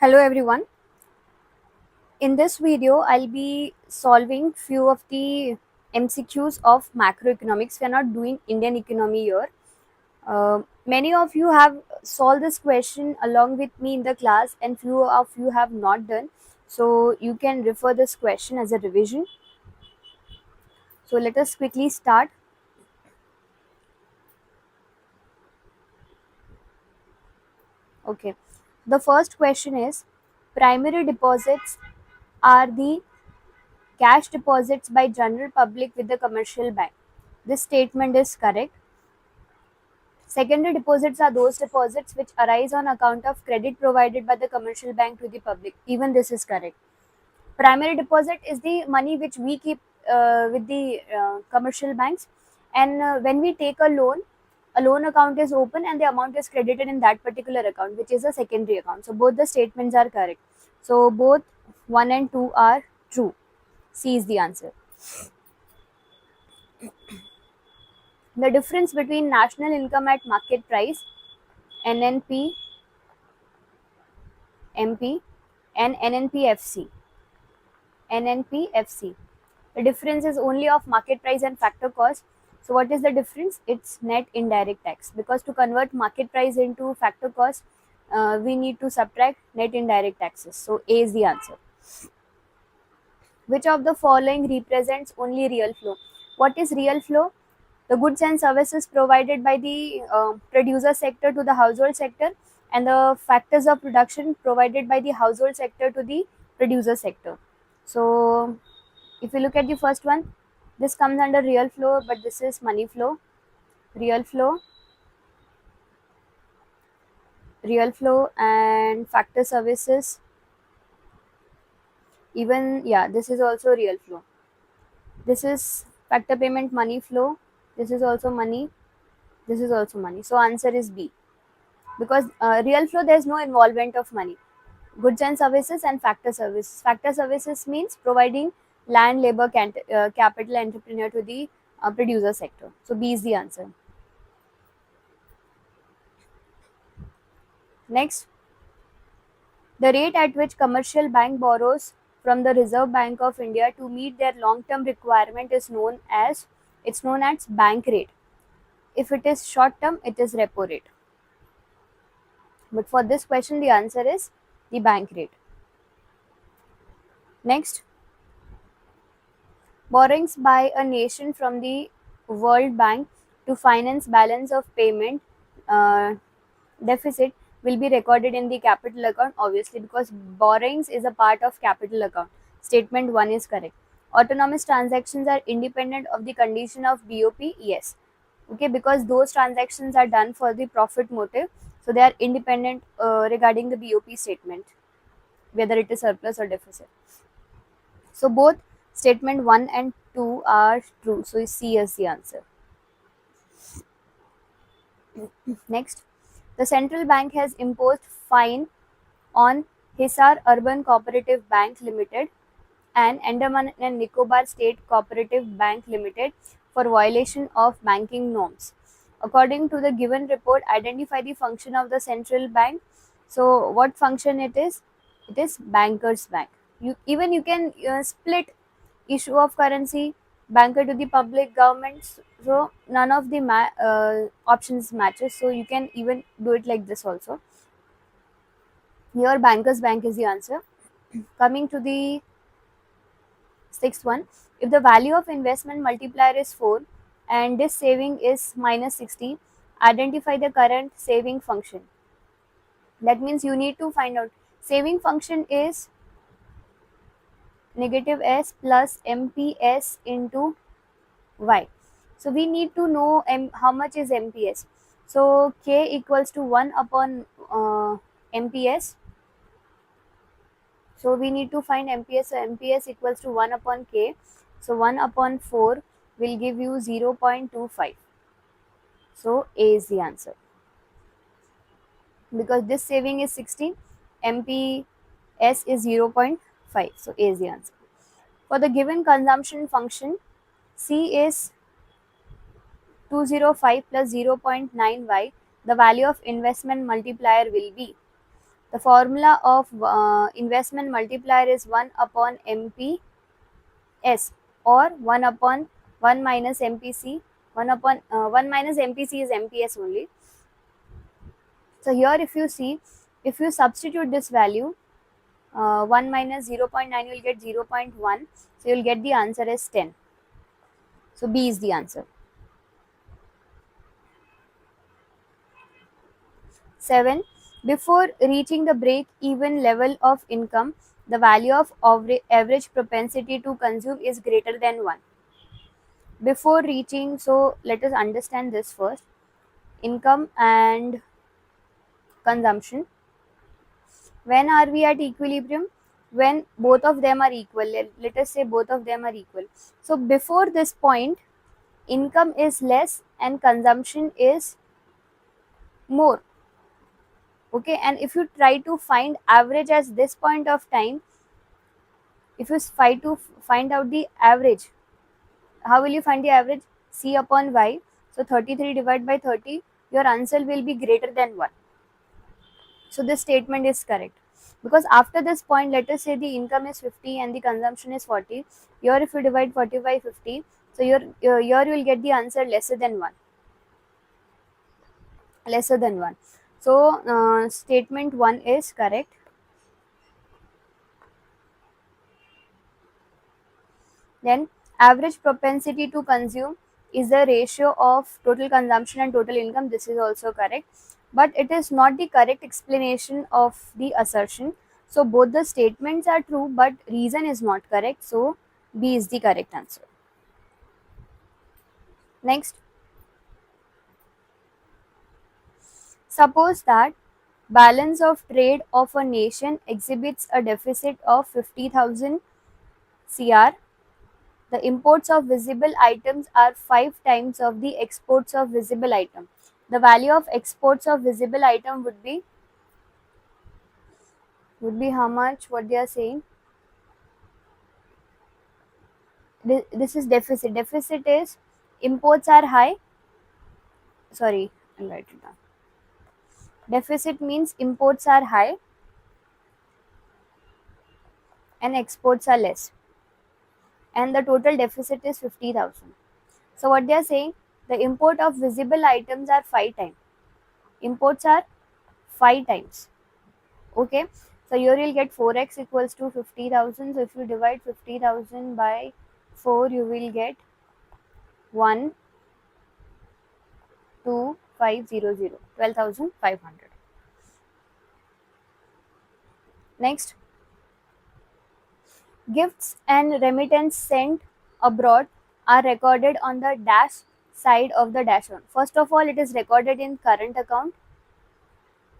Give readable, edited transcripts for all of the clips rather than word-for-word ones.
Hello everyone. In this video, I'll be solving few of the MCQs of macroeconomics. We are not doing Indian economy here. Many of you have solved this question along with me in the class, and few of you have not done. So you can refer this question as a revision. So let us quickly start. Okay. The first question is, primary deposits are the cash deposits by general public with the commercial bank. This statement is correct. Secondary deposits are those deposits which arise on account of credit provided by the commercial bank to the public. Even this is correct. Primary deposit is the money which we keep with the commercial banks, and when we take a loan account is open and the amount is credited in that particular account, which is a secondary account. So both the statements are correct. So both 1 and 2 are true. C is the answer. The difference between national income at market price, NNP, MP, and NNPFC. NNPFC. The difference is only of market price and factor cost. So what is the difference? It's net indirect tax. Because to convert market price into factor cost, we need to subtract net indirect taxes. So A is the answer. Which of the following represents only real flow? What is real flow? The goods and services provided by the producer sector to the household sector, and the factors of production provided by the household sector to the producer sector. So if you look at the first one, this comes under real flow, but this is money flow. Real flow, real flow, and factor services. Even, yeah, this is also real flow. This is factor payment money flow. This is also money. This is also money. So answer is B. Because real flow, there is no involvement of money. Goods and services and factor services. Factor services means providing land, labor, capital, entrepreneur to the producer sector. So B is the answer. Next, the rate at which commercial bank borrows from the Reserve Bank of India to meet their long-term requirement is known as bank rate. If it is short term, it is repo rate. But for this question, the answer is the bank rate. Next, borrowings by a nation from the World Bank to finance balance of payment deficit will be recorded in the capital account, obviously, because borrowings is a part of capital account. Statement 1 is correct. Autonomous transactions are independent of the condition of BOP. Yes. Okay, because those transactions are done for the profit motive, so they are independent regarding the BOP statement, whether it is surplus or deficit. So both statement 1 and 2 are true. So C is the answer. Next, the central bank has imposed fine on Hisar Urban Cooperative Bank Limited and Andaman and Nicobar State Cooperative Bank Limited for violation of banking norms. According to the given report, identify the function of the central bank. So what function it is? It is bankers bank. You can split issue of currency, banker to the public government. So none of the options matches. So you can even do it like this also. Here bankers bank is the answer. Coming to the sixth one, if the value of investment multiplier is 4 and this saving is minus 60, identify the current saving function. That means you need to find out saving function is negative s plus mps into y. So we need to know how much is mps. So k equals to 1 upon mps. So we need to find MPS. So MPS equals to 1 upon K. So 1 upon 4 will give you 0.25. So A is the answer. Because this saving is 60, MPS is 0.5. So A is the answer. For the given consumption function, C is 205 plus 0.9y. The value of investment multiplier will be. The formula of investment multiplier is 1 upon MPS, or 1 upon 1 minus MPC. 1 upon 1 minus MPC is MPS only. So here if you see, if you substitute this value, 1 minus 0.9, you will get 0.1. So you will get the answer as 10. So B is the answer. 7. Before reaching the break-even level of income, the value of average propensity to consume is greater than 1. Before reaching, so let us understand this first. Income and consumption. When are we at equilibrium? When both of them are equal. Let us say both of them are equal. So before this point, income is less and consumption is more. Okay, and if you try to find average at this point of time, if you try to find out the average, how will you find the average? C upon y. So 33 divided by 30, your answer will be greater than 1. So this statement is correct. Because after this point, let us say the income is 50 and the consumption is 40. Here if you divide 40 by 50, so here you will get the answer lesser than 1. Lesser than 1. So statement 1 is correct. Then average propensity to consume is the ratio of total consumption and total income. This is also correct, but it is not the correct explanation of the assertion. So both the statements are true, but reason is not correct. So B is the correct answer. Next, suppose that balance of trade of a nation exhibits a deficit of 50,000 CR. The imports of visible items are 5 times of the exports of visible item. The value of exports of visible item would be how much? What they are saying? This is deficit. Deficit is imports are high. Sorry, I'll write it down. Deficit means imports are high and exports are less. And the total deficit is 50,000. So what they are saying? The import of visible items are 5 times. Imports are 5 times. Okay, so here you'll get 4x equals to 50,000. So if you divide 50,000 by 4, you will get 12500, 12,500. Next, gifts and remittance sent abroad are recorded on the dash side of the dash one. First of all, it is recorded in current account,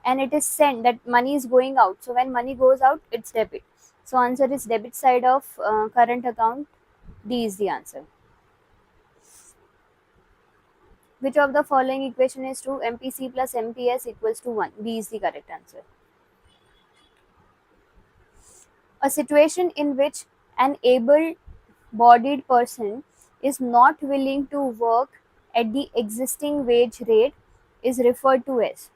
and it is sent, that money is going out. So when money goes out, it's debit. So answer is debit side of current account. D is the answer. Which of the following equation is true? MPC plus MPS equals to 1. B is the correct answer. A situation in which an able-bodied person is not willing to work at the existing wage rate is referred to as.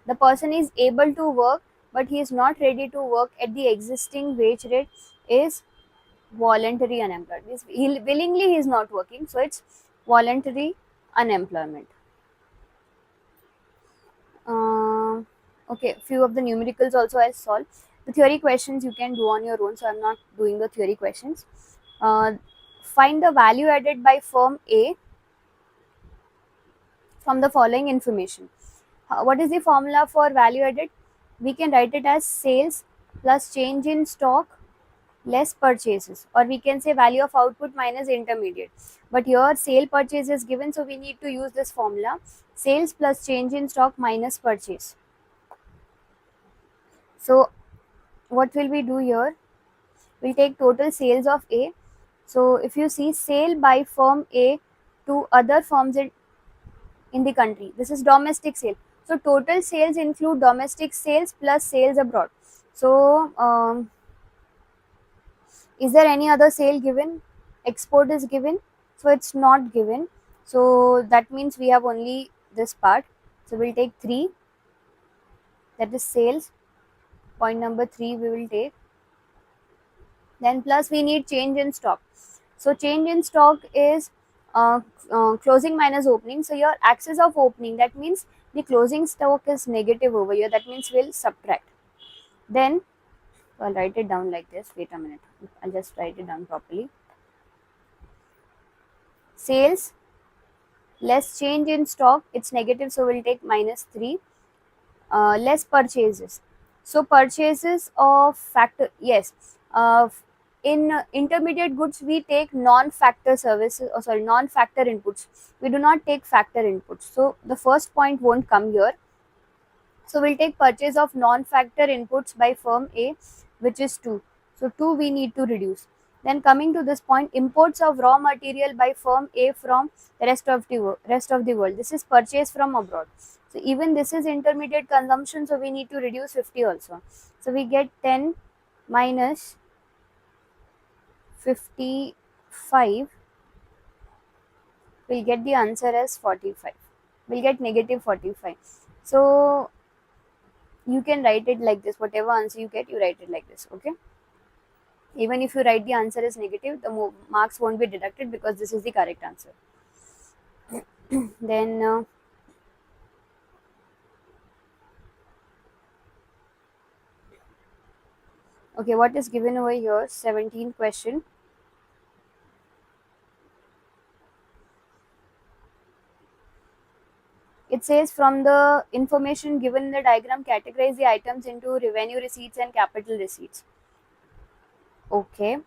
The person is able to work, but he is not ready to work at the existing wage rate is voluntary unemployed. Willingly he is not working, so it's voluntary unemployment. Okay, few of the numericals also I solved. The theory questions you can do on your own, so I'm not doing the theory questions. Find the value added by firm A from the following information. What is the formula for value added? We can write it as sales plus change in stock less purchases, or we can say value of output minus intermediate. But here sale purchase is given, so we need to use this formula: sales plus change in stock minus purchase. So what will we do here? We'll take total sales of A. So if you see sale by firm A to other firms in the country, this is domestic sale. So total sales include domestic sales plus sales abroad. So is there any other sale given? Export is given, so it's not given. So that means we have only this part. So we'll take 3, that is sales point number 3 we will take. Then plus we need change in stock. So change in stock is closing minus opening. So your axis of opening, that means the closing stock is negative over here. That means we'll subtract. Then I'll write it down like this. Wait a minute. I'll just write it down properly. Sales less change in stock, it's negative, so we'll take minus 3. Less purchases. So purchases of factor, yes. In intermediate goods, we take non-factor services, or sorry, non-factor inputs. We do not take factor inputs. So the first point won't come here. So we'll take purchase of non-factor inputs by firm A, which is 2. So 2 we need to reduce. Then coming to this point, imports of raw material by firm A from the rest of the world. This is purchase from abroad. So even this is intermediate consumption, so we need to reduce 50 also. So we get 10 minus 55. We'll get the answer as 45. We'll get negative 45. So you can write it like this. Whatever answer you get, you write it like this. Okay. Even if you write the answer as negative, the marks won't be deducted because this is the correct answer. Then okay, what is given over here? 17th question. It says, from the information given in the diagram, categorize the items into revenue receipts and capital receipts. Okay.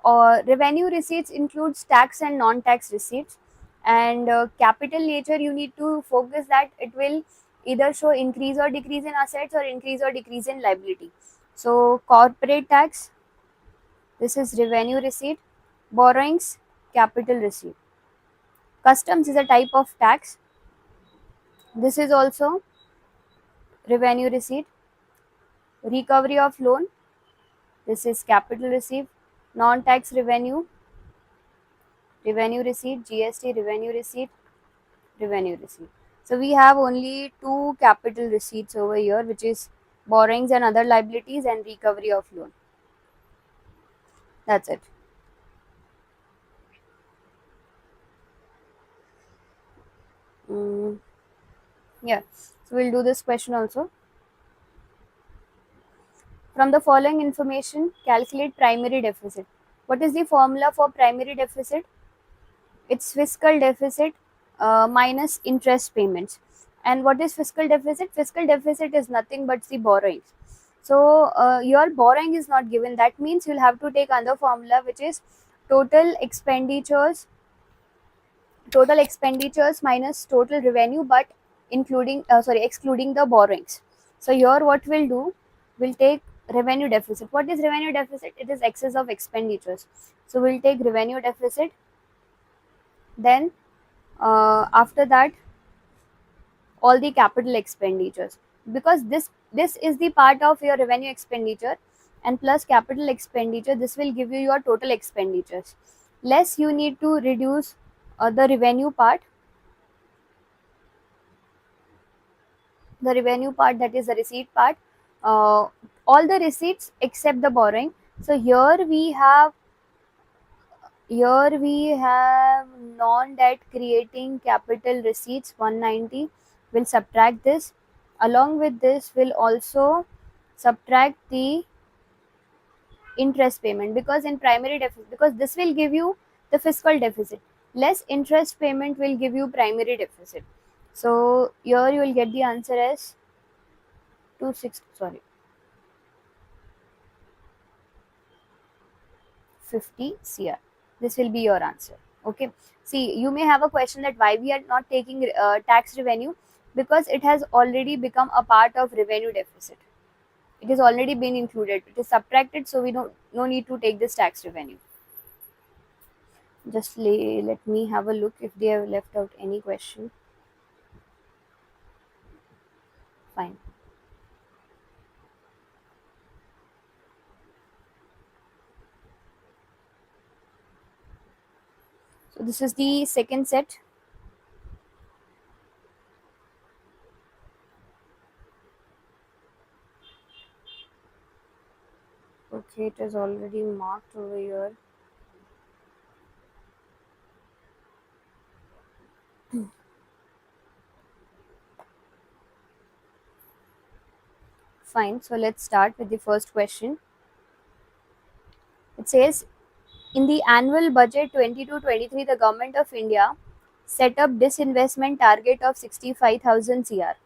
Or revenue receipts includes tax and non-tax receipts, and capital nature, you need to focus that it will either show increase or decrease in assets or increase or decrease in liability. So corporate tax, this is revenue receipt. Borrowings, capital receipt. Customs is a type of tax. This is also revenue receipt. Recovery of loan, this is capital receipt. Non-tax revenue, revenue receipt. GST, revenue receipt, revenue receipt. So we have only 2 capital receipts over here, which is borrowings and other liabilities and recovery of loan. That's it. Yeah, so we'll do this question also. From the following information, calculate primary deficit. What is the formula for primary deficit? It's fiscal deficit minus interest payments. And what is fiscal deficit? Fiscal deficit is nothing but the borrowings. So your borrowing is not given. That means you'll have to take another formula, which is total expenditures minus total revenue, but excluding the borrowings. So here what we'll do, we'll take revenue deficit. What is revenue deficit? It is excess of expenditures. So we'll take revenue deficit. Then after that, all the capital expenditures, because this is the part of your revenue expenditure, and plus capital expenditure, this will give you your total expenditures. Less you need to reduce the revenue part, that is the receipt part, all the receipts except the borrowing. So here we have non-debt creating capital receipts 190. We'll subtract this. Along with this, we'll also subtract the interest payment, because in primary deficit, because this will give you the fiscal deficit. Less interest payment will give you primary deficit. So here you will get the answer as 50 CR. This will be your answer. Okay. See, you may have a question that why we are not taking tax revenue, because it has already become a part of revenue deficit. It has already been included. It is subtracted, so we don't no need to take this tax revenue. Just let me have a look if they have left out any question. Fine. So this is the second set. Okay, it is already marked over here. Fine. So let's start with the first question. It says, in the annual budget 22-23, the government of India set up disinvestment target of 65,000 CR.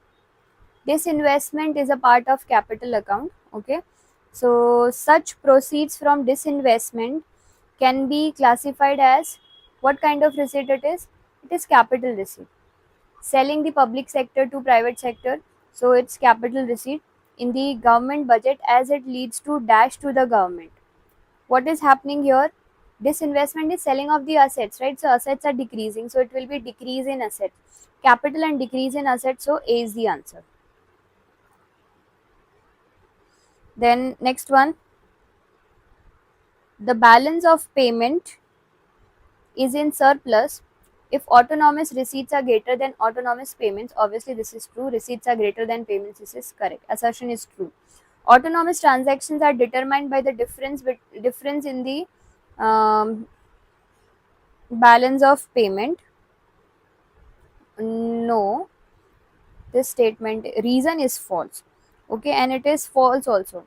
This investment is a part of capital account. Okay. So such proceeds from disinvestment can be classified as what kind of receipt it is? It is capital receipt. Selling the public sector to private sector, so it's capital receipt in the government budget as it leads to dash to the government. What is happening here? Disinvestment is selling of the assets, right? So assets are decreasing, so it will be decrease in assets, capital and decrease in assets, so A is the answer. Then next one, the balance of payment is in surplus if autonomous receipts are greater than autonomous payments. Obviously this is true, receipts are greater than payments, this is correct, assertion is true. Autonomous transactions are determined by the difference in the balance of payment. No, this statement reason is false. Okay, and it is false also.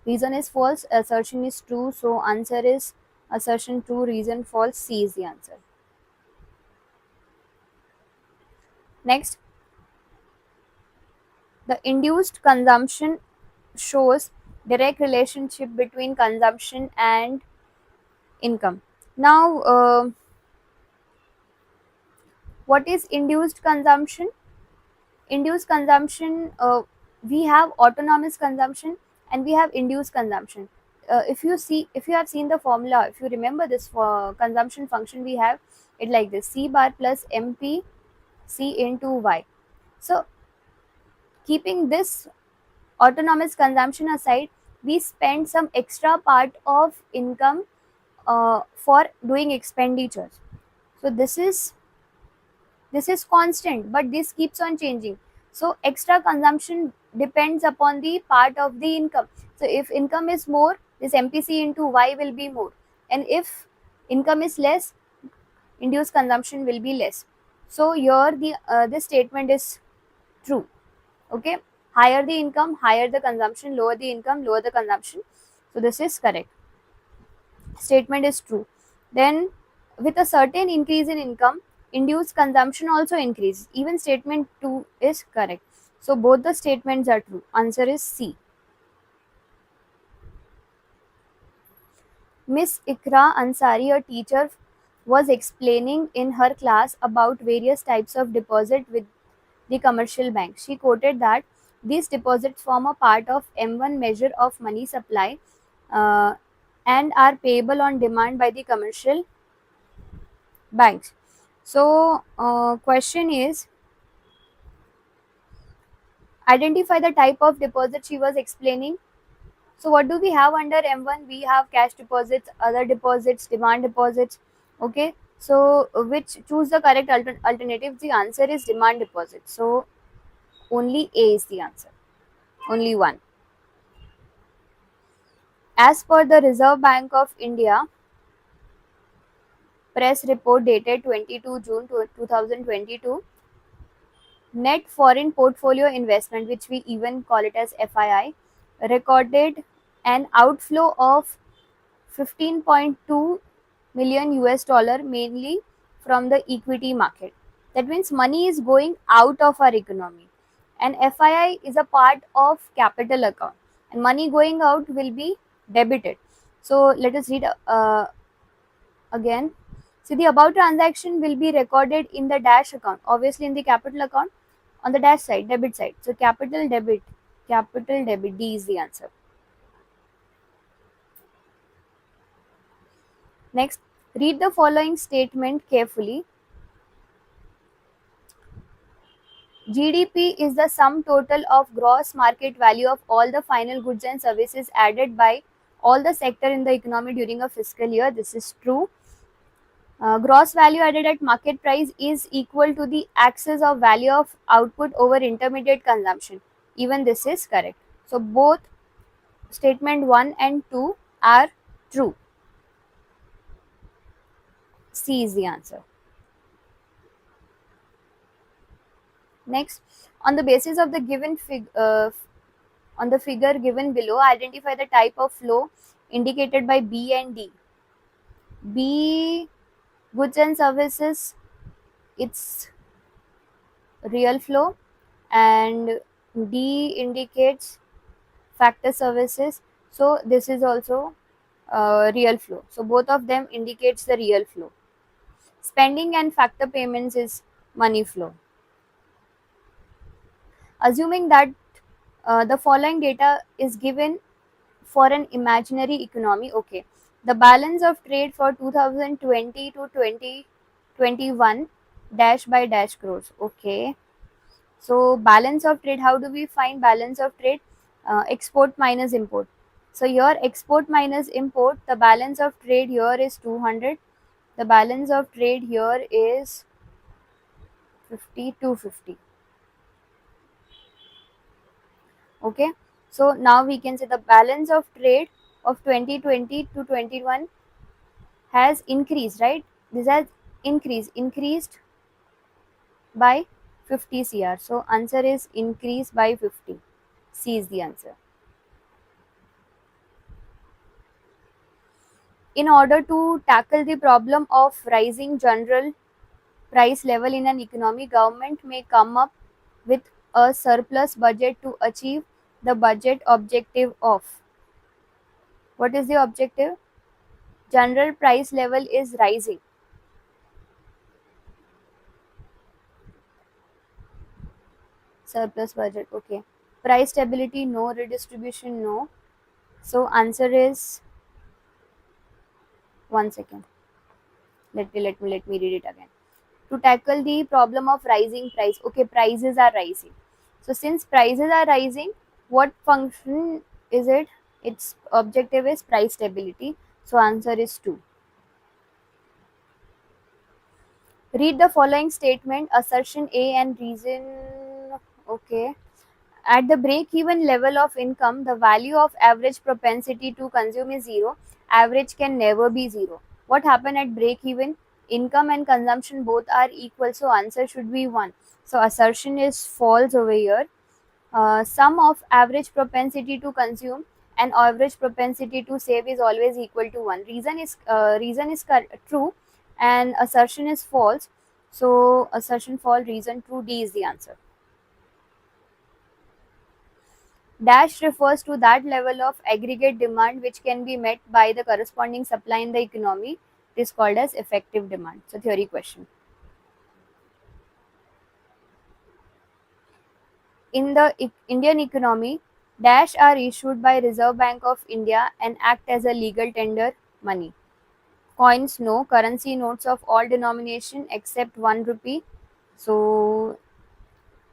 Reason is false, assertion is true, so answer is assertion true, reason false, C is the answer. Next, the induced consumption shows direct relationship between consumption and income. Now, what is induced consumption? Induced consumption, we have autonomous consumption and we have induced consumption. If you have seen the formula, if you remember this for consumption function, we have it like this: C bar plus MP C into Y. So keeping this autonomous consumption aside, we spend some extra part of income for doing expenditures. So this is constant, but this keeps on changing. So extra consumption depends upon the part of the income. So if income is more, this MPC into Y will be more, and if income is less, induced consumption will be less. So here the this statement is true. Okay, higher the income, higher the consumption, lower the income, lower the consumption. So this is correct, statement is true. Then with a certain increase in income, induced consumption also increases. Even statement 2 is correct. So both the statements are true. Answer is C. Miss Ikra Ansari, a teacher, was explaining in her class about various types of deposit with the commercial bank. She quoted that these deposits form a part of M1 measure of money supply uh, and are payable on demand by the commercial banks. So, question is, identify the type of deposit she was explaining. So, what do we have under M1? We have cash deposits, other deposits, demand deposits. Okay. So, which choose the correct alternative? The answer is demand deposit. So, only A is the answer. Only one. As per the Reserve Bank of India press report dated 22 June 2022, net foreign portfolio investment, which we even call it as FII, recorded an outflow of 15.2 million US dollar, mainly from the equity market. That means money is going out of our economy, and FII is a part of capital account, and money going out will be debited. So let us read again. So the above transaction will be recorded in the dash account, obviously in the capital account on the dash side, debit side. So capital debit, D is the answer. Next, read the following statement carefully. GDP is the sum total of gross market value of all the final goods and services added by all the sector in the economy during a fiscal year. This is true. Gross value added at market price is equal to the axis of value of output over intermediate consumption. Even this is correct. So both statement 1 and 2 are true. C is the answer. Next, on the basis of the on the figure given below, identify the type of flow indicated by B and D. B, goods and services, it's real flow, and D indicates factor services. So this is also real flow. So both of them indicates the real flow. Spending and factor payments is money flow. Assuming that the following data is given for an imaginary economy. Okay, the balance of trade for 2020 to 2021 dash by dash crores. Okay, so balance of trade, how do we find balance of trade? Export minus import. So your export minus import, the balance of trade here is 200, the balance of trade here is 50 to 50. Okay, so now we can say the balance of trade of 2020 to 21 has increased, right? This has increased by 50 cr. So answer is increased by 50. C is the answer. In order to tackle the problem of rising general price level in an economy, government may come up with a surplus budget to achieve the budget objective of. What is the objective? General price level is rising. Surplus budget, okay. Price stability, no. Redistribution, no. So answer is, one second. Let me read it again. To tackle the problem of rising price. Okay, prices are rising. So since prices are rising, what function is it? Its objective is price stability. So answer is 2. Read the following statement, assertion A and reason. Okay. At the break-even level of income, the value of average propensity to consume is zero. Average can never be zero. What happened at break-even? Income and consumption both are equal, so answer should be 1. So assertion is false over here. Sum of average propensity to consume and average propensity to save is always equal to 1. Reason is true, and assertion is false. So assertion false, reason true. D is the answer. Dash refers to that level of aggregate demand which can be met by the corresponding supply in the economy. It is called as effective demand. So theory question. In the Indian economy, dash are issued by Reserve Bank of India and act as a legal tender money. Coins, no. Currency notes of all denomination except 1 rupee. So,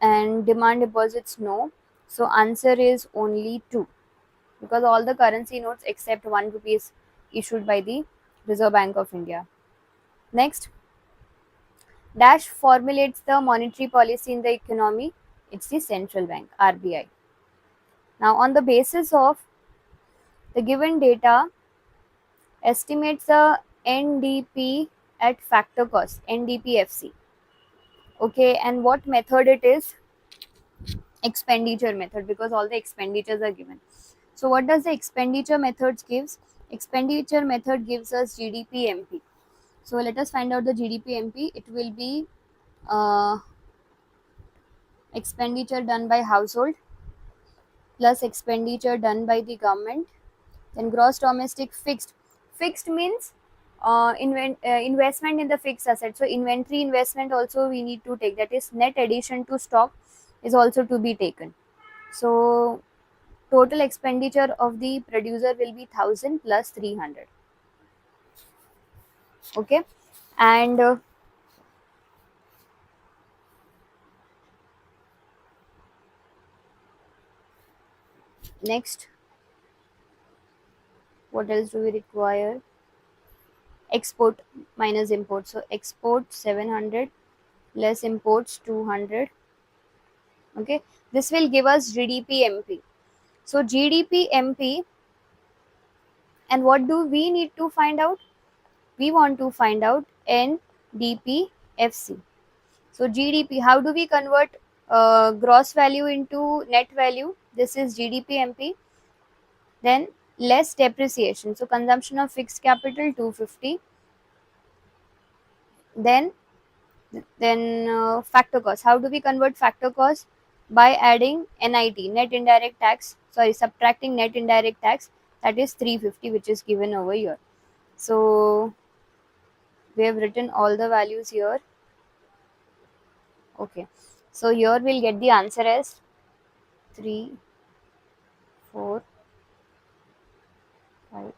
and demand deposits, no. So answer is only 2, because all the currency notes except 1 rupee is issued by the Reserve Bank of India. Next, dash formulates the monetary policy in the economy. It's the central bank, RBI. Now, on the basis of the given data, estimates the NDP at factor cost, NDPFC. Okay, and what method it is? Expenditure method, because all the expenditures are given. So what does the expenditure methods gives? Expenditure method gives us GDP MP. So let us find out the GDP MP. It will be expenditure done by household plus expenditure done by the government. Then gross domestic fixed. Fixed means investment in the fixed asset. So inventory investment also we need to take. That is net addition to stock is also to be taken. So total expenditure of the producer will be 1000 plus 300. Okay, and next, what else do we require? Export minus import. So export 700 less imports 200. Okay, this will give us GDP MP. So GDP MP, and what do we need to find out? We want to find out NDPFC. So GDP, how do we convert gross value into net value? This is GDP MP. Then less depreciation. So consumption of fixed capital 250. Then factor cost. How do we convert factor cost? By adding NIT, net indirect tax. Sorry, subtracting net indirect tax. That is 350, which is given over here. So we have written all the values here. Okay. So here we'll get the answer as 3, 4, 5,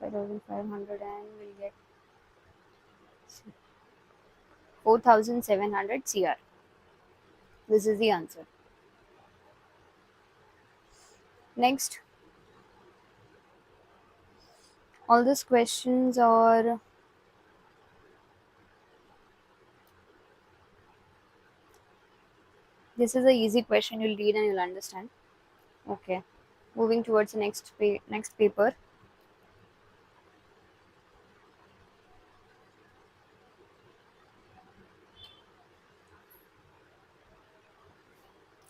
5,500, and we'll get 4,700 CR. This is the answer. Next, all these questions are this is a easy question. You'll read and you'll understand. Okay, moving towards the next paper.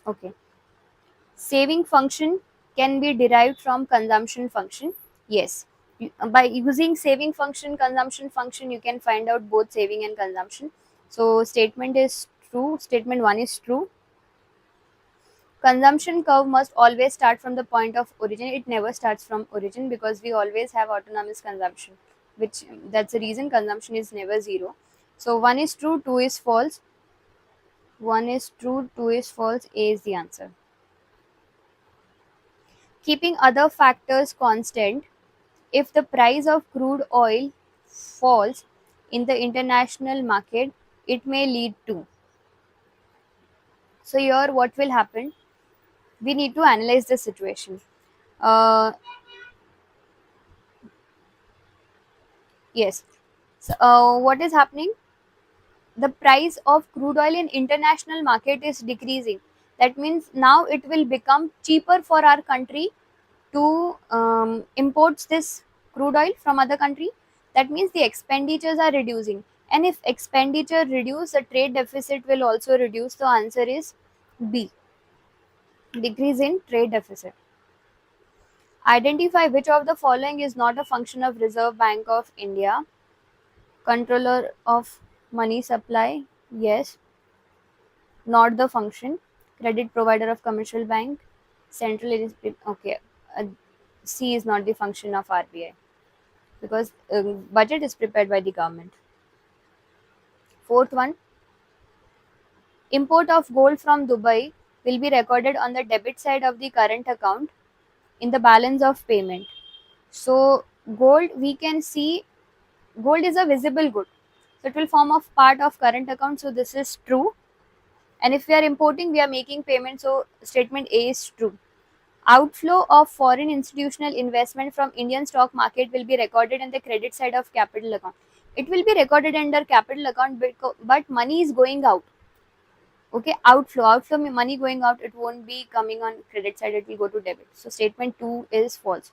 Okay, saving function can be derived from consumption function. Yes, by using saving function, consumption function, you can find out both saving and consumption. So statement is true. Statement 1 is true. Consumption curve must always start from the point of origin. It never starts from origin because we always have autonomous consumption, which that's the reason consumption is never zero. So 1 is true, 2 is false. 1 is true, 2 is false. A is the answer. Keeping other factors constant, if the price of crude oil falls in the international market, it may lead to. So here what will happen? We need to analyze the situation. Uh, yes. So, what is happening? The price of crude oil in international market is decreasing. That means now it will become cheaper for our country to import this crude oil from other country. That means the expenditures are reducing, and if expenditure reduce, the trade deficit will also reduce. The answer is B, decrease in trade deficit. Identify which of the following is not a function of Reserve Bank of India. Controller of money supply, yes, not the function. Credit provider of commercial bank, okay. uh, C is not the function of RBI because budget is prepared by the government. Fourth one, import of gold from Dubai will be recorded on the debit side of the current account in the balance of payment. So gold, we can see gold is a visible good, so it will form of part of current account. So this is true. And if we are importing, we are making payment. So statement A is true. Outflow of foreign institutional investment from Indian stock market will be recorded in the credit side of capital account. It will be recorded under capital account, but money is going out. Okay, outflow money going out. It won't be coming on credit side. It will go to debit. So statement 2 is false.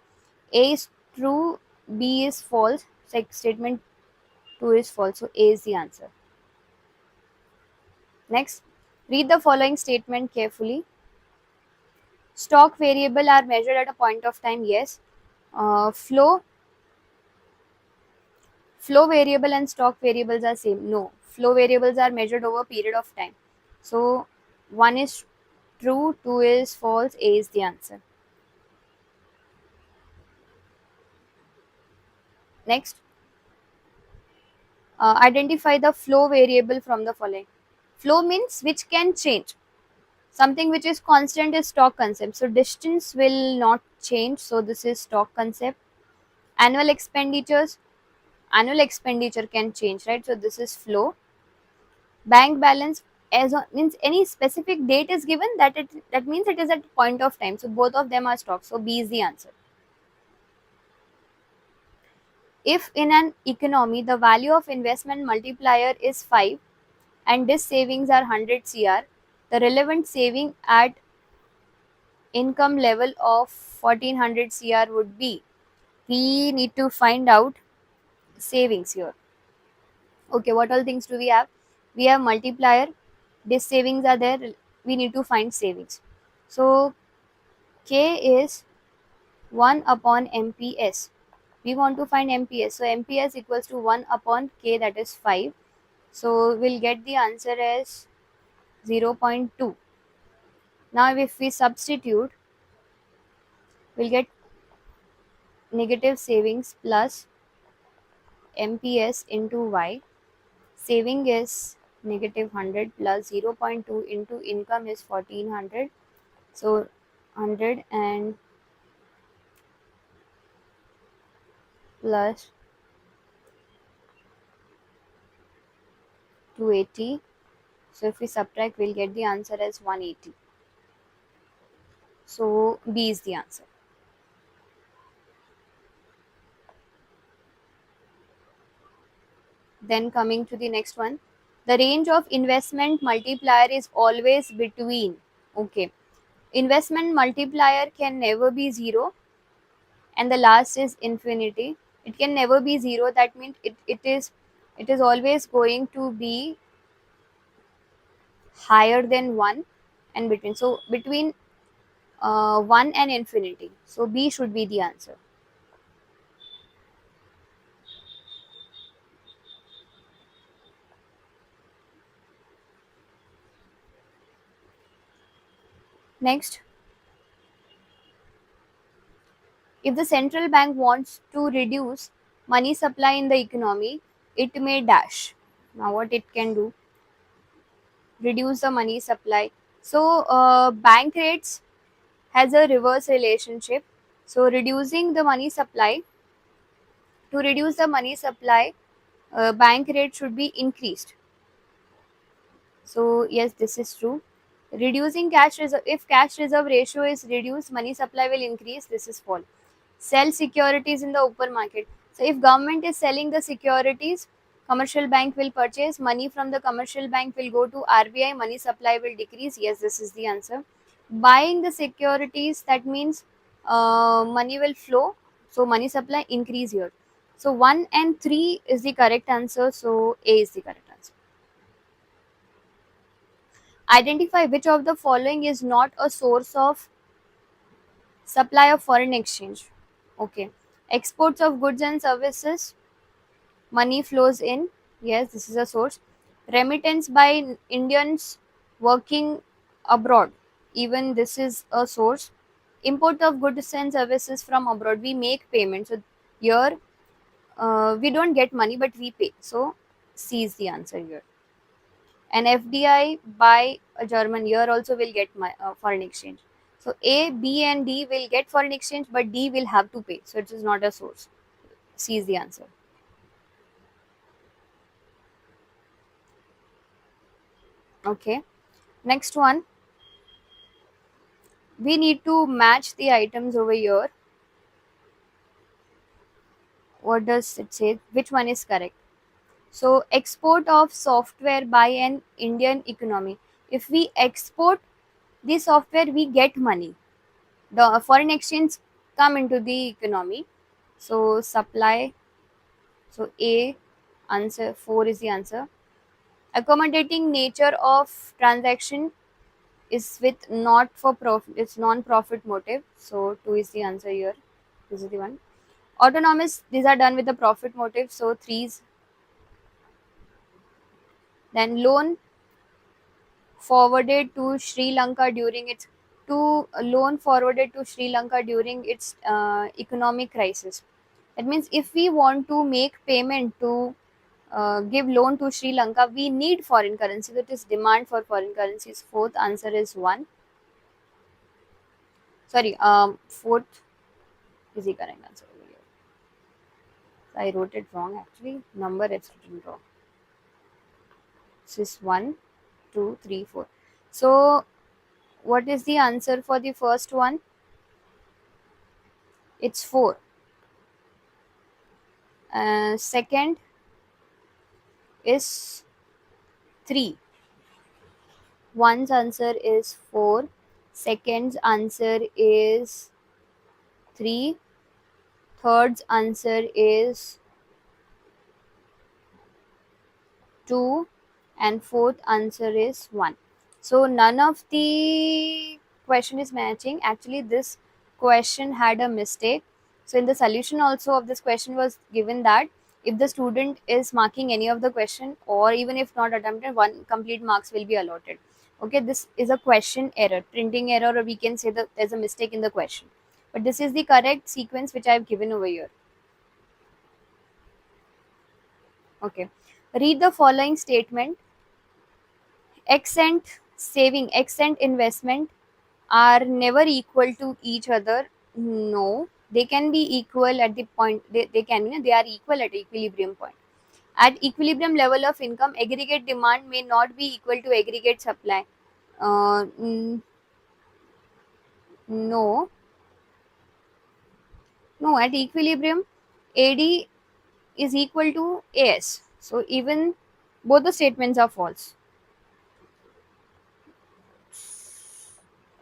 A is true. B is false. Statement 2 is false. So A is the answer. Next, read the following statement carefully. Stock variable are measured at a point of time. Yes. Flow variable and stock variables are same. No, flow variables are measured over a period of time. So 1 is true, 2 is false. A is the answer. Next, identify the flow variable from the following. Flow means which can change. Something which is constant is stock concept. So distance will not change. So this is stock concept. Annual expenditures. Annual expenditure can change, right? So this is flow. Bank balance, means any specific date is given, that means it is at point of time. So both of them are stock. So B is the answer. If in an economy the value of investment multiplier is 5 and this savings are 100 CR, the relevant saving at income level of 1400 CR would be? We need to find out savings here. Okay, what all things do we have? We have multiplier, this savings are there, we need to find savings. So K is 1 upon MPS. We want to find MPS. So MPS equals to 1 upon K, that is 5. So we'll get the answer as 0.2. Now if we substitute, we'll get negative savings plus MPS into Y. Saving is negative 100 plus 0.2 into income is 1400. So 100 and plus 280. So if we subtract, we'll get the answer as 180. So B is the answer. Then coming to the next one, the range of investment multiplier is always between. Okay, investment multiplier can never be 0, and the last is infinity. It can never be 0, that means it is always going to be higher than 1 and between. So between 1 and infinity. So B should be the answer. Next, if the central bank wants to reduce money supply in the economy, it may dash. Now, what it can do? Reduce the money supply. So, bank rates has a reverse relationship. So, reducing the money supply, to reduce the money supply, bank rate should be increased. So, yes, this is true. Reducing cash reserve, if cash reserve ratio is reduced, money supply will increase. This is false. Sell securities in the open market. So if government is selling the securities, commercial bank will purchase, money from the commercial bank will go to RBI, money supply will decrease. Yes, this is the answer. Buying the securities, that means money will flow, so money supply increase here. So 1 and 3 is the correct answer, so A is the correct answer. Identify which of the following is not a source of supply of foreign exchange. Okay, exports of goods and services, money flows in. Yes, this is a source. Remittance by Indians working abroad, even this is a source. Import of goods and services from abroad, we make payment. So here we don't get money, but we pay. So C is the answer here. And FDI by a German, here also will get my foreign exchange. So A, B, and D will get foreign exchange, but D will have to pay. So it is not a source. C is the answer. Okay. Next one, we need to match the items over here. What does it say? Which one is correct? So export of software by an Indian economy. If we export the software, we get money. The foreign exchange come into the economy. So supply. So A answer 4 is the answer. Accommodating nature of transaction is with not for profit, it's non-profit motive. So 2 is the answer here. This is the one. Autonomous, these are done with the profit motive. So 3 is. Then loan forwarded to Sri Lanka during its to loan forwarded to Sri Lanka during its economic crisis. That means if we want to make payment to give loan to Sri Lanka, we need foreign currency. That is demand for foreign currencies. Fourth answer is 1. Sorry, fourth is the correct answer over here. So I wrote it wrong actually. Number is written wrong. This is 1, 2, 3, 4. So what is the answer for the first one? It's 4. Second is 3. One's answer is 4. Second's answer is 3. Third's answer is 2, and fourth answer is 1. So none of the question is matching. Actually, this question had a mistake. So in the solution also of this question was given that if the student is marking any of the question, or even if not attempted, one complete marks will be allotted. Okay, this is a question error, printing error, or we can say that there's a mistake in the question. But this is the correct sequence which I have given over here. Okay. Read the following statement. X and saving, X and investment are never equal to each other. No, they can be equal at the point, they can, they are equal at equilibrium point. At equilibrium level of income, aggregate demand may not be equal to aggregate supply. Uh, mm, no, no, at equilibrium, AD is equal to AS. So even both the statements are false.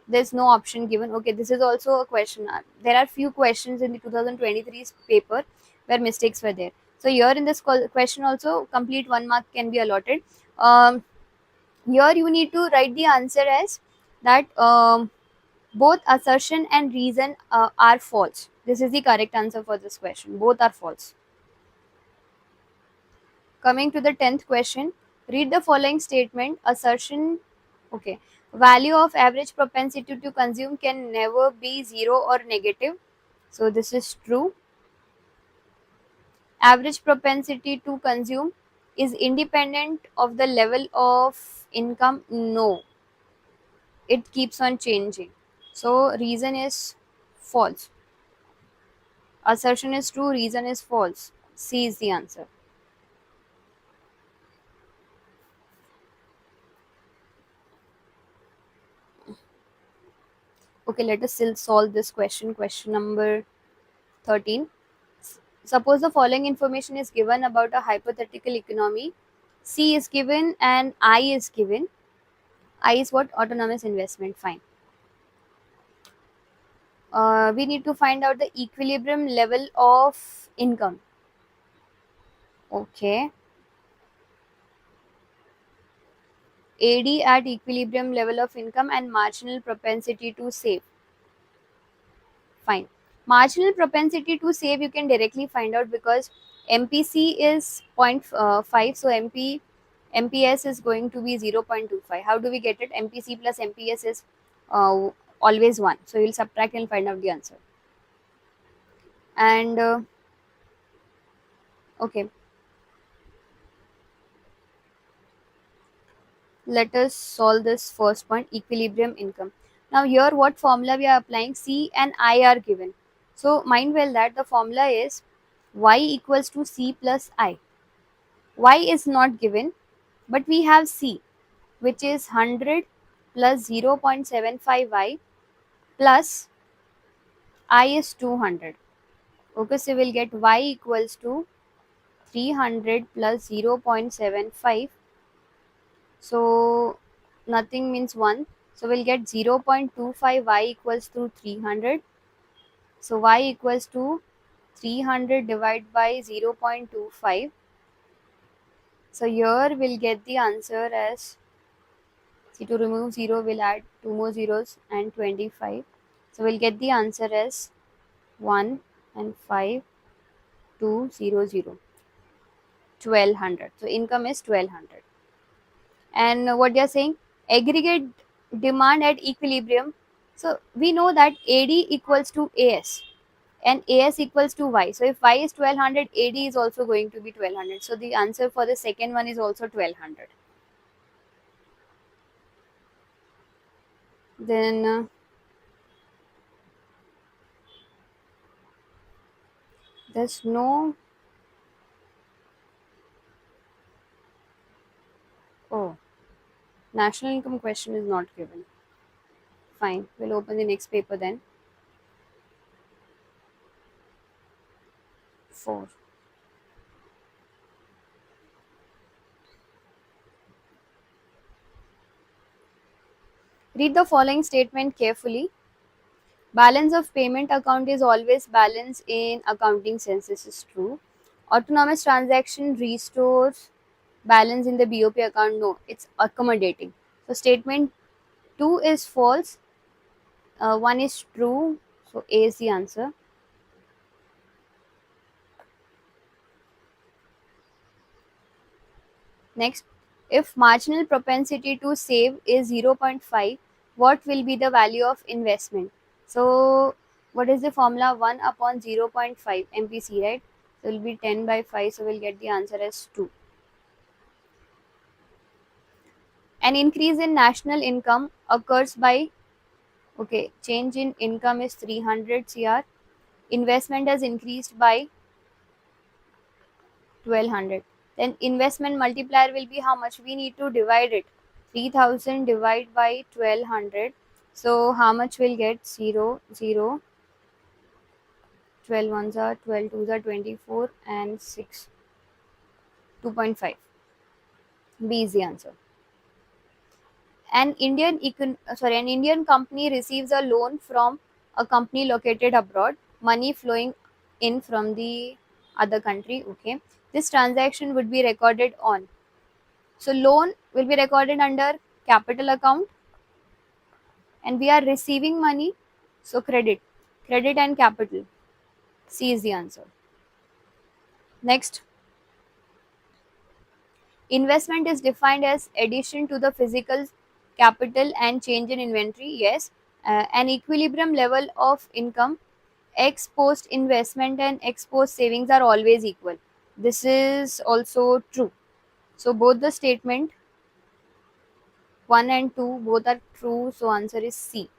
There's no option given. Okay, this is also a question. There are few questions in the 2023 paper where mistakes were there. So here in this question also, complete 1 mark can be allotted. Here you need to write the answer as that both assertion and reason are false. This is the correct answer for this question. Both are false. Coming to the 10th question, read the following statement. Assertion, okay. Value of average propensity to consume can never be zero or negative. So this is true. Average propensity to consume is independent of the level of income. No, it keeps on changing. So reason is false. Assertion is true, reason is false. C is the answer. Okay, let us still solve this question. Question number 13. Suppose the following information is given about a hypothetical economy. C is given and I is given. I is what? Autonomous investment. Fine. We need to find out the equilibrium level of income. Okay. AD at equilibrium level of income and marginal propensity to save. Fine. Marginal propensity to save you can directly find out because MPC is zero point 0.5, so MPS is going to be 0.25. How do we get it? MPC plus MPS is always 1. So you'll subtract and find out the answer. And okay, let us solve this first point, equilibrium income. Now here what formula we are applying? C and I are given. So mind well that the formula is y equals to C plus I. Y is not given, but we have C, which is 100 plus 0.75y plus I is 200. Okay, so we'll get y equals to 300 plus 0.75. So nothing means 1. So we'll get 0.25 y equals to 300. So y equals to 300 divided by 0.25. So here we'll get the answer as, see, to remove 0 we'll add 2 more zeros and 25. So we'll get the answer as 1 and 5 2 0 0, 1200. So income is 1200. And what they are saying, aggregate demand at equilibrium. So we know that AD equals to AS and AS equals to Y. So if Y is 1200, AD is also going to be 1200. So the answer for the second one is also 1200. Then there's no, oh, national income question is not given. Fine, we'll open the next paper then. 4. Read the following statement carefully. Balance of payment account is always balance in accounting sense. This is true. Autonomous transaction restores balance in the BOP account. No, it's accommodating. So statement 2 is false. 1 is true. So A is the answer. Next, if marginal propensity to save is 0.5, what will be the value of investment? So, what is the formula? 1 upon 0.5 MPC, right? So, it will be 10 by 5, so we'll get the answer as 2. An increase in national income occurs by, okay, change in income is 300 CR. Investment has increased by 1200. Then investment multiplier will be how much? We need to divide it. 3000 divided by 1200. So how much will get? 0, 0, 12 ones are 12 twos are 24 and 6, 2.5. B is the answer. An Indian company receives a loan from a company located abroad, money flowing in from the other country. Okay. This transaction would be recorded on. So loan will be recorded under capital account, and we are receiving money. So credit and capital. C is the answer. Next, investment is defined as addition to the physical capital and change in inventory. Yes, an equilibrium level of income, ex post investment and ex post savings are always equal. This is also true. So both the statement 1 and 2 both are true. So answer is C.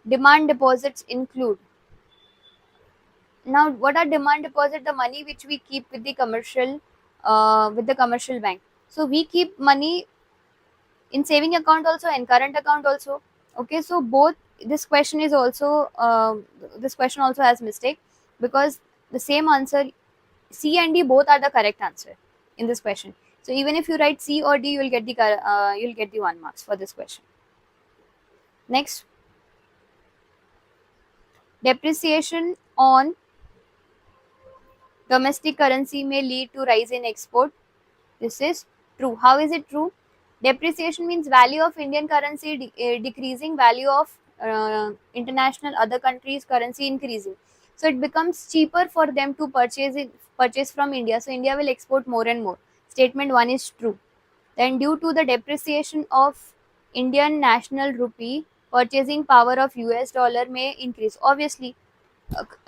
Demand deposits include. Now, what are demand deposit? The money which we keep with the commercial bank. So we keep money in saving account also and current account also. Okay, so both this question is also this question also has mistake, because the same answer C and D both are the correct answer in this question. So even if you write C or D, you'll get the 1 marks for this question. Next, depreciation on domestic currency may lead to rise in export. This is true. How is it true? Depreciation means value of Indian currency decreasing, value of international other countries' currency increasing. So it becomes cheaper for them to purchase from India. So India will export more and more. Statement 1 is true. Then due to the depreciation of Indian national rupee, purchasing power of US dollar may increase. Obviously,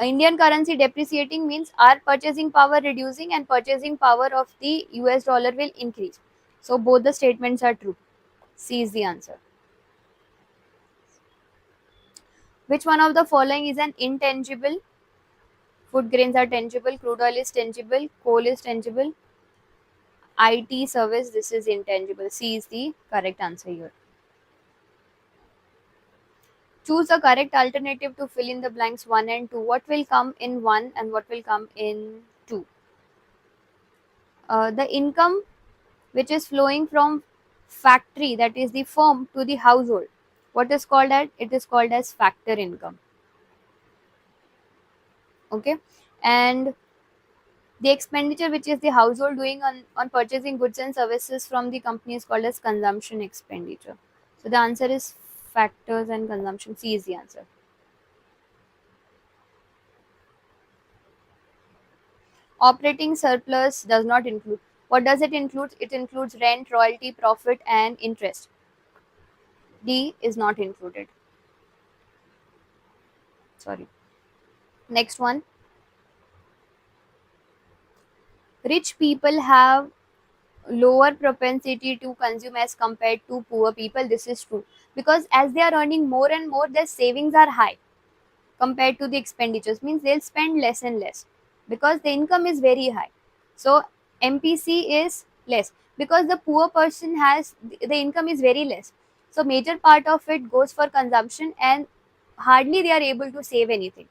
Indian currency depreciating means our purchasing power reducing and purchasing power of the US dollar will increase. So both the statements are true. C is the answer. Which one of the following is an intangible? Food grains are tangible, crude oil is tangible, coal is tangible, IT service, this is intangible. C is the correct answer here. Choose the correct alternative to fill in the blanks 1 and 2. What will come in 1 and what will come in 2? The income which is flowing from factory, that is the firm, to the household, what is called as? It is called as factor income. Okay, and the expenditure which is the household doing on purchasing goods and services from the company is called as consumption expenditure. So the answer is factors and consumption. C is the answer. Operating surplus does not include. What does it include? It includes rent, royalty, profit, and interest. D is not included. Sorry. Next one. Rich people have lower propensity to consume as compared to poor people. This is true, because as they are earning more and more, their savings are high compared to the expenditures, means they'll spend less and less because the income is very high. So MPC is less because the poor person has the income is very less, so major part of it goes for consumption and hardly they are able to save anything.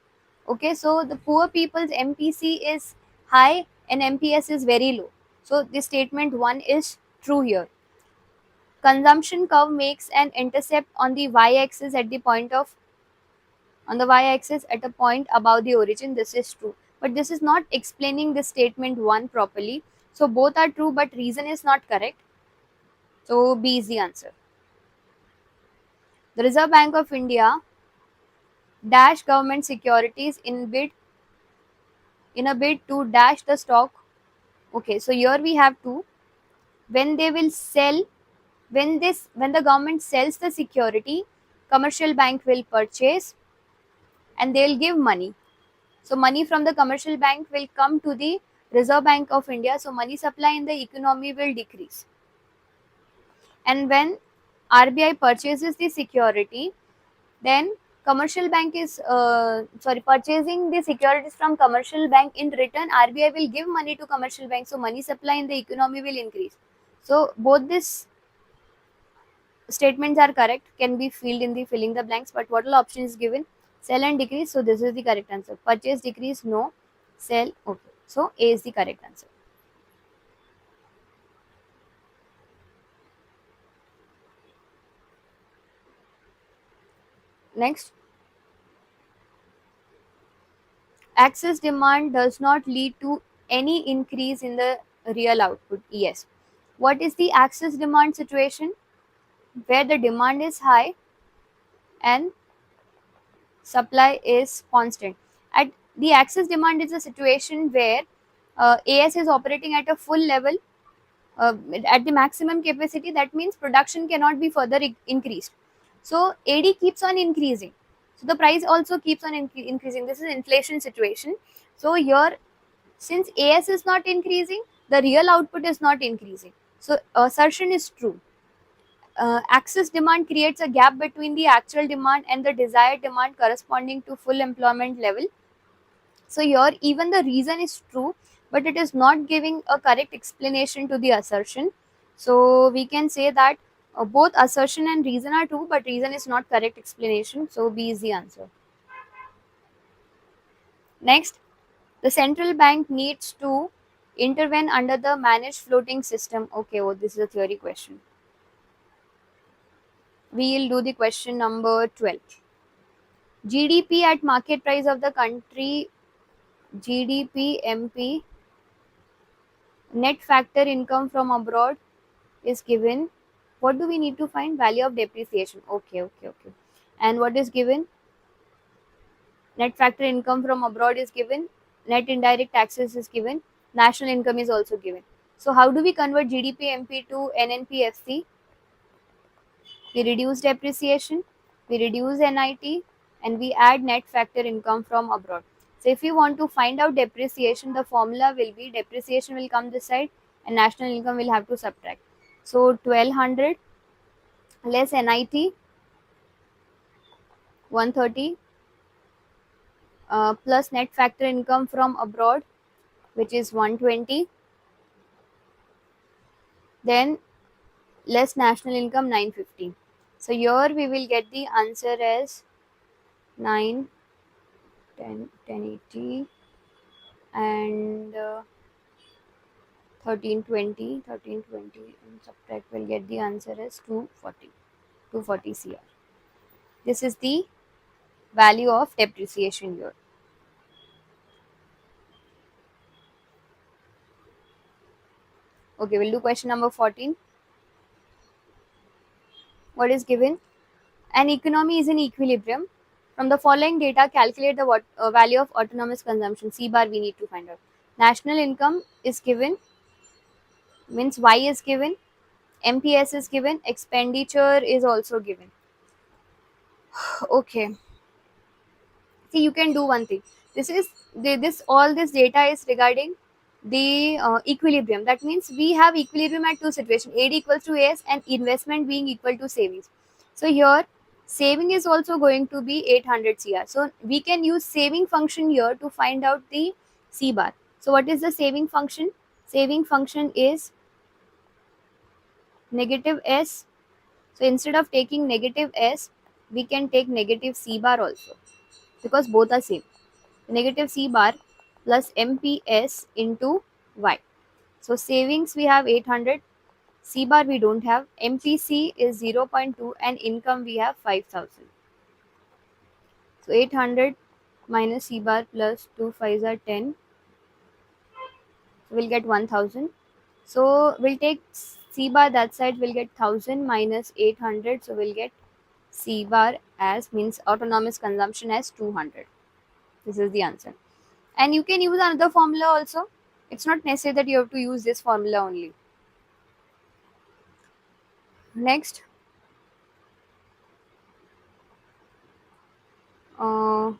Okay, so the poor people's MPC is high and MPS is very low. So this statement 1 is true here. consumption curve makes an intercept on the y-axis at the point of on the y-axis at a point above the origin. This is true, but this is not explaining the statement 1 properly. So both are true, but reason is not correct. So B is the answer. The Reserve Bank of India dash government securities in a bid to dash the stock. Okay, so here we have two. When they will sell, when the government sells the security, commercial bank will purchase and they'll give money. So money from the commercial bank will come to the Reserve Bank of India. So money supply in the economy will decrease. And when RBI purchases the security, then commercial bank is purchasing the securities from commercial bank. In return, RBI will give money to commercial bank. So money supply in the economy will increase. So both these statements are correct, can be filled in the filling the blanks. But what all option is given? Sell and decrease. So this is the correct answer. Purchase, decrease, no. Sell, okay. So A is the correct answer. Next, excess demand does not lead to any increase in the real output. Yes. What is the excess demand situation? Where the demand is high and supply is constant. At the excess demand is a situation where AS is operating at a full level, at the maximum capacity. That means production cannot be further increased. So AD keeps on increasing. So the price also keeps on increasing. This is inflation situation. So here, since AS is not increasing, the real output is not increasing. So assertion is true. Excess demand creates a gap between the actual demand and the desired demand corresponding to full employment level. So here even the reason is true, but it is not giving a correct explanation to the assertion. So we can say that both assertion and reason are true, but reason is not correct explanation. So B is the answer. Next, the central bank needs to intervene under the managed floating system. Okay, oh, this is a theory question. We will do the question number 12. GDP at market price of the country, GDP MP, net factor income from abroad is given. What do we need to find? Value of depreciation. Okay, okay, okay. And what is given? Net factor income from abroad is given. Net indirect taxes is given. National income is also given. So how do we convert GDP MP to NNPFC? We reduce depreciation, we reduce NIT, and we add net factor income from abroad. So if you want to find out depreciation, the formula will be depreciation will come this side and national income will have to subtract. So 1200 less NIT 130 plus net factor income from abroad, which is 120, then less national income 950. So here we will get the answer as 9, 10, 1080 and 1320 and subtract, will get the answer as 240 CR. This is the value of depreciation here. Okay, we'll do question number 14. What is given? An economy is in equilibrium. From the following data, calculate the value of autonomous consumption. C bar we need to find out. National income is given, means Y is given, MPS is given, expenditure is also given. Okay. See, you can do one thing. This all this data is regarding the equilibrium. That means we have equilibrium at two situations: AD equals to AS and investment being equal to savings. So here saving is also going to be 800 CR. So we can use saving function here to find out the C bar. So what is the saving function? Saving function is negative S. So instead of taking negative S, we can take negative C bar also, because both are same. Negative C bar plus MPS into Y. So savings we have 800 C bar we don't have. MPC is 0.2 and income we have 5,000. So 800 minus C bar plus 2 5s are 10. We'll get 1000. So we'll take C bar that side, we'll get 1000 minus 800. So we'll get C bar as means autonomous consumption as 200. This is the answer. And you can use another formula also. It's not necessary that you have to use this formula only. Next, uh,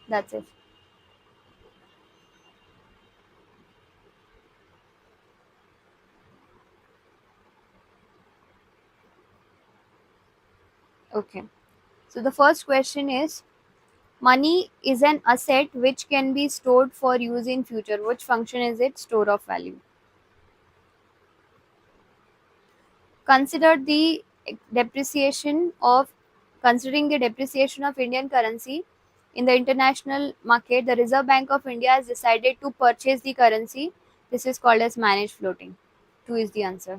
that's it. Okay. So the first question is, money is an asset which can be stored for use in future. Which function is it? Store of value. Consider the depreciation of Considering the depreciation of Indian currency in the international market, the Reserve Bank of India has decided to purchase the currency. This is called as managed floating. 2 is the answer.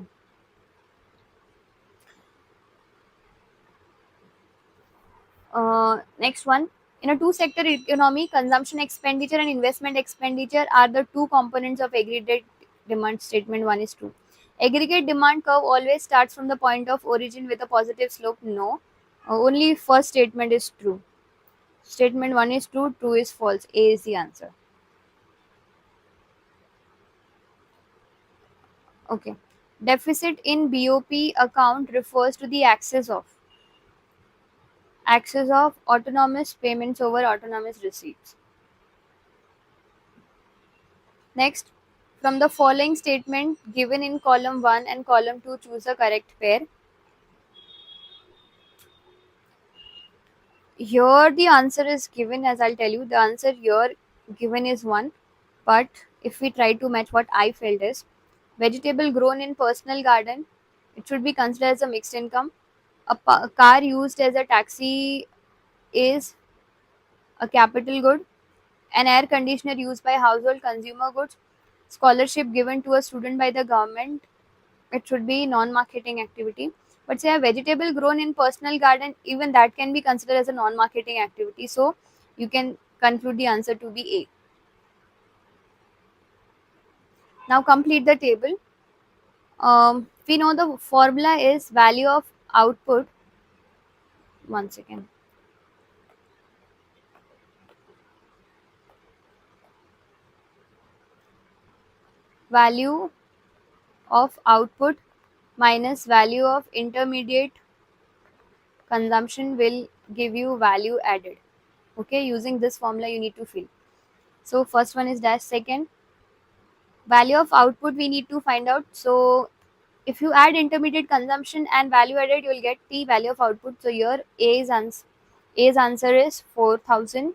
Next one. In a two-sector economy, consumption expenditure and investment expenditure are the two components of aggregate demand. Statement 1 is true. Aggregate demand curve always starts from the point of origin with a positive slope. No. Only first statement is true. Statement 1 is true, 2 is false. A is the answer. Okay. Deficit in BOP account refers to the access of autonomous payments over autonomous receipts. Next, from the following statement given in column 1 and column 2, choose the correct pair. Here the answer is given, as I'll tell you, the answer here given is 1. But if we try to match, what I felt is, vegetable grown in personal garden, it should be considered as a mixed income. A car used as a taxi is a capital good. An air conditioner used by household consumer goods. Scholarship given to a student by the government, it should be non-marketing activity. But say a vegetable grown in personal garden, even that can be considered as a non-marketing activity. So you can conclude the answer to be A. Now complete the table. We know the formula is value of output. One second. Value of output minus value of intermediate consumption will give you value added. Okay, using this formula you need to fill. So first one is dash. Second, value of output we need to find out. So if you add intermediate consumption and value added, you will get the value of output. So here A's answer is 4,000.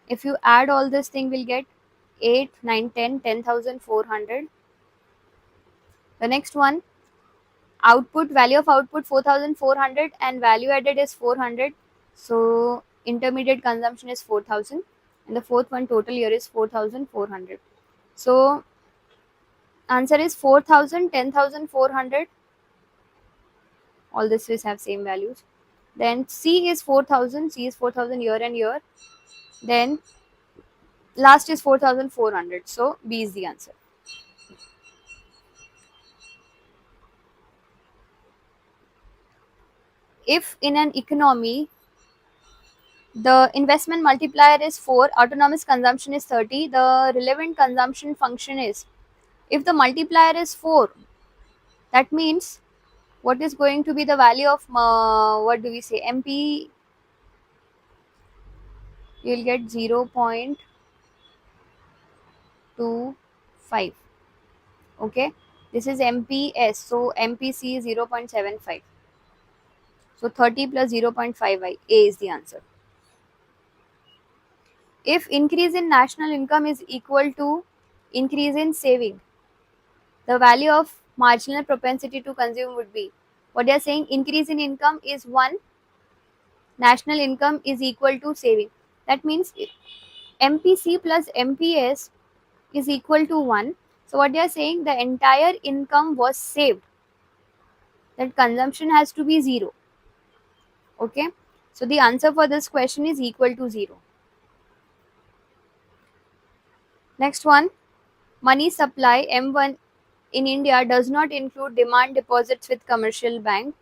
If you add all this thing, we'll get 8, 9, 10, 10,400. The next one, output, value of output 4,400 and value added is 400. So intermediate consumption is 4,000 and the fourth one total here is 4,400. So answer is 4,000, 10,400. All this is have same values. Then C is 4,000. C is 4,000 year and year. Then last is 4,400. So B is the answer. If in an economy the investment multiplier is 4, autonomous consumption is 30, the relevant consumption function is, if the multiplier is 4, that means what is going to be the value of what do we say, MP? You will get 0.25. Okay, this is MPS, so MPC is 0.75. So 30 plus 0.5i, A is the answer. If increase in national income is equal to increase in saving, the value of marginal propensity to consume would be, what they are saying, increase in income is 1, national income is equal to saving. That means MPC plus MPS is equal to 1. So what they are saying, the entire income was saved, that consumption has to be zero. Okay, so the answer for this question is equal to 0. Next one, money supply M1 in India does not include demand deposits with commercial bank.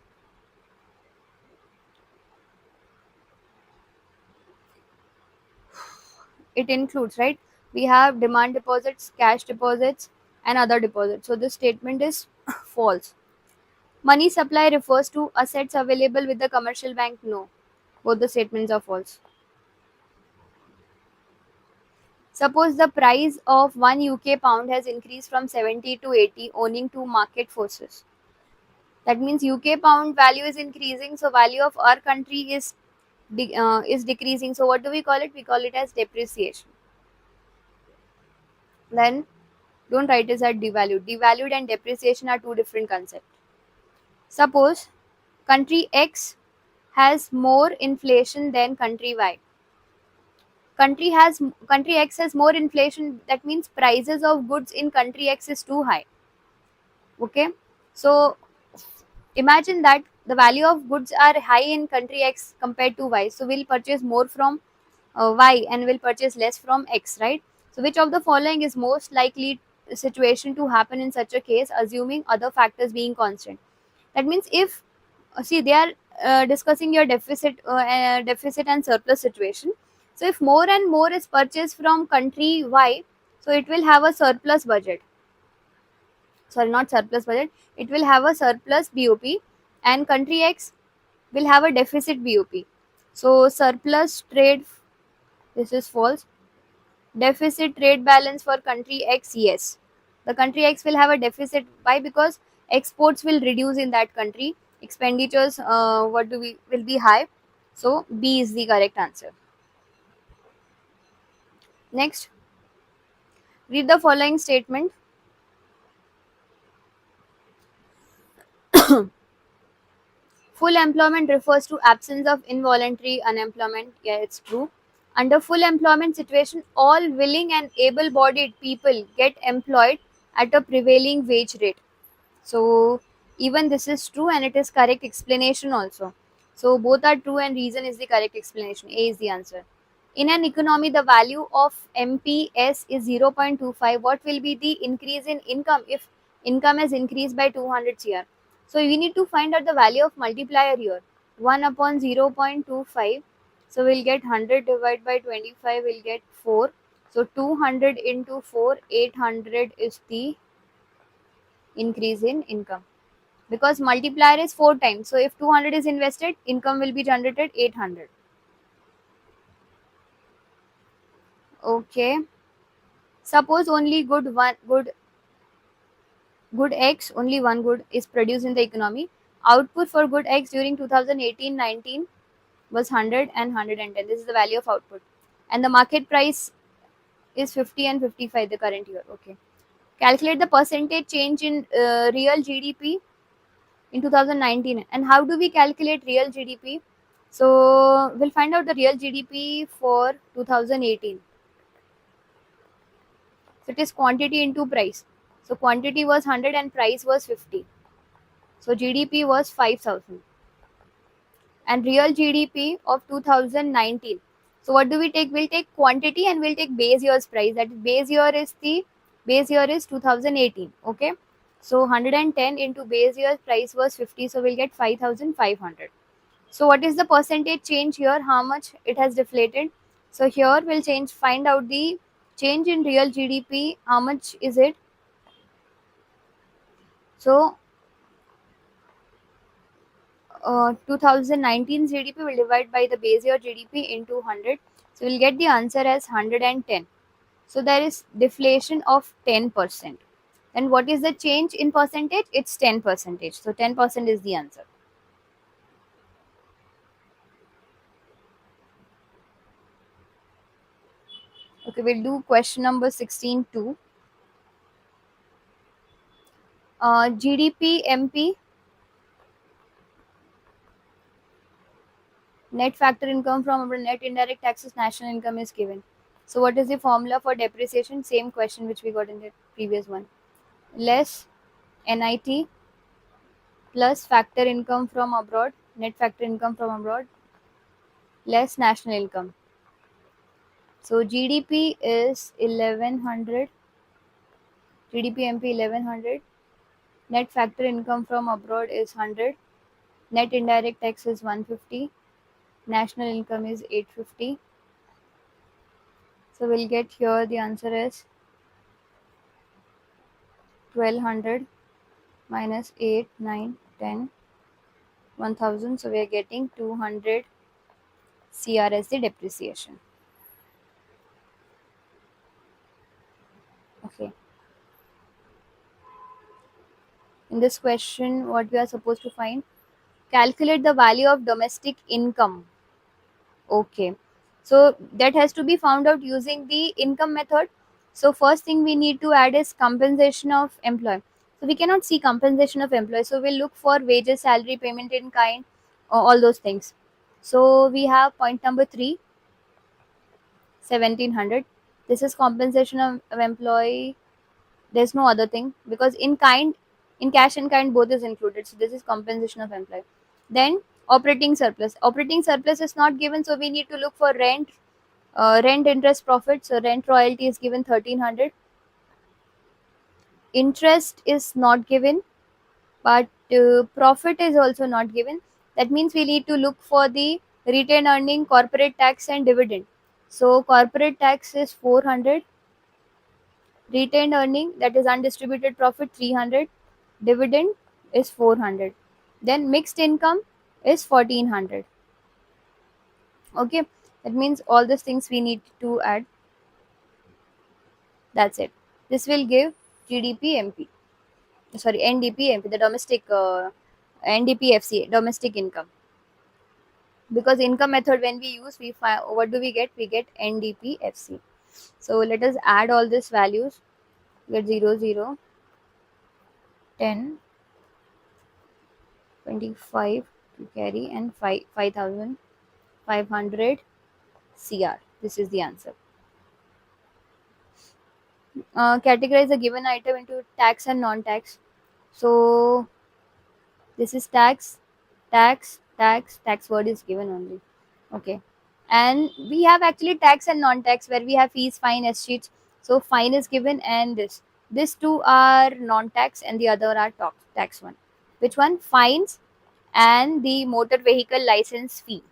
It includes, right? We have demand deposits, cash deposits, and other deposits. So this statement is false. Money supply refers to assets available with the commercial bank. No, both the statements are false. Suppose the price of 1 UK pound has increased from 70 to 80 owing to market forces. That means UK pound value is increasing, so value of our country is decreasing. So what do we call it? We call it as depreciation. Then don't write it as devalued. Devalued and depreciation are two different concepts. Suppose country X has more inflation than country Y. Country X has more inflation. That means prices of goods in country X is too high. Okay, so imagine that the value of goods are high in country X compared to Y. So we'll purchase more from Y and will purchase less from X, right? So which of the following is most likely situation to happen in such a case, assuming other factors being constant? That means if see they are discussing your deficit and surplus situation. So if more and more is purchased from country Y, so it will have a surplus budget. Sorry, not surplus budget. It will have a surplus BOP, and country X will have a deficit BOP. So surplus trade, this is false. Deficit trade balance for country X, yes. The country X will have a deficit. Why? Because exports will reduce in that country. Expenditures, will be high. So B is the correct answer. Next, read the following statement. Full employment refers to absence of involuntary unemployment. Yeah, it's true. Under full employment situation, all willing and able-bodied people get employed at a prevailing wage rate. So even this is true and it is correct explanation also. So both are true and reason is the correct explanation. A is the answer. In an economy, the value of MPS is 0.25. What will be the increase in income if income has increased by 200 CR? So we need to find out the value of multiplier here. 1 upon 0.25. So we'll get 100 divided by 25, we'll get 4. So 200 into 4, 800 is the increase in income, because multiplier is 4 times. So if 200 is invested, income will be generated 800. Okay, suppose only good X, only one good is produced in the economy. Output for good X during 2018-19 was 100 and 110. This is the value of output, and the market price is 50 and 55 the current year. Okay, calculate the percentage change in real GDP in 2019. And how do we calculate real GDP? So we'll find out the real GDP for 2018. So it is quantity into price. So quantity was 100 and price was 50. So GDP was 5,000. And real GDP of 2019. So what do we take? We'll take quantity and we'll take base year's price. That is base year is 2018. Okay. So 110 into base year's price was 50. So we'll get 5,500. So what is the percentage change here? How much it has deflated? So here we'll find out the change in real GDP. How much is it? So 2019 GDP will divide by the base year GDP into 100. So we'll get the answer as 110. So there is deflation of 10%. And what is the change in percentage? It's 10%. So 10% is the answer. Okay, we'll do question number 16 too. GDP MP, net factor income from our net indirect taxes, national income is given. So what is the formula for depreciation? Same question which we got in the previous one. less NIT plus factor income from abroad, net factor income from abroad, less national income. So GDP is 1100, GDP MP 1100, net factor income from abroad is 100, net indirect tax is 150, national income is 850. So we'll get here the answer is 1200 minus 8, 9, 10, 1000. So we are getting 200 CR as the depreciation. Okay. In this question, what we are supposed to find? Calculate the value of domestic income. Okay. So that has to be found out using the income method. So first thing we need to add is compensation of employee. So we cannot see compensation of employee. So we'll look for wages, salary, payment in kind, all those things. So we have point number 3, 1700. This is compensation of employee. There's no other thing because in kind, in cash and kind, both is included. So this is compensation of employee. Then operating surplus. Operating surplus is not given, so we need to look for rent, rent interest profit. So rent royalty is given 1300. Interest is not given, but profit is also not given. That means we need to look for the retained earning, corporate tax, and dividend. So corporate tax is 400, retained earning, that is undistributed profit, 300, dividend is 400, then mixed income is 1400. Okay, that means all these things we need to add. That's it. This will give GDP MP, sorry, NDP MP, the domestic NDP FC, domestic income. Because income method when we use, we find, what do we get? We get NDP FC. So let us add all these values. We get 0, 0, 10, 25 to carry, and 5500 CR. This is the answer. Categorize the given item into tax and non-tax. So this is tax, tax word is given only. Okay. And we have actually tax and non-tax where we have fees, fine, S sheets. So fine is given and this. These two are non-tax and the other are tax one. Which one? Fines and the motor vehicle license fee.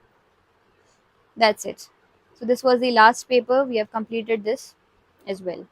That's it. So this was the last paper. We have completed this as well.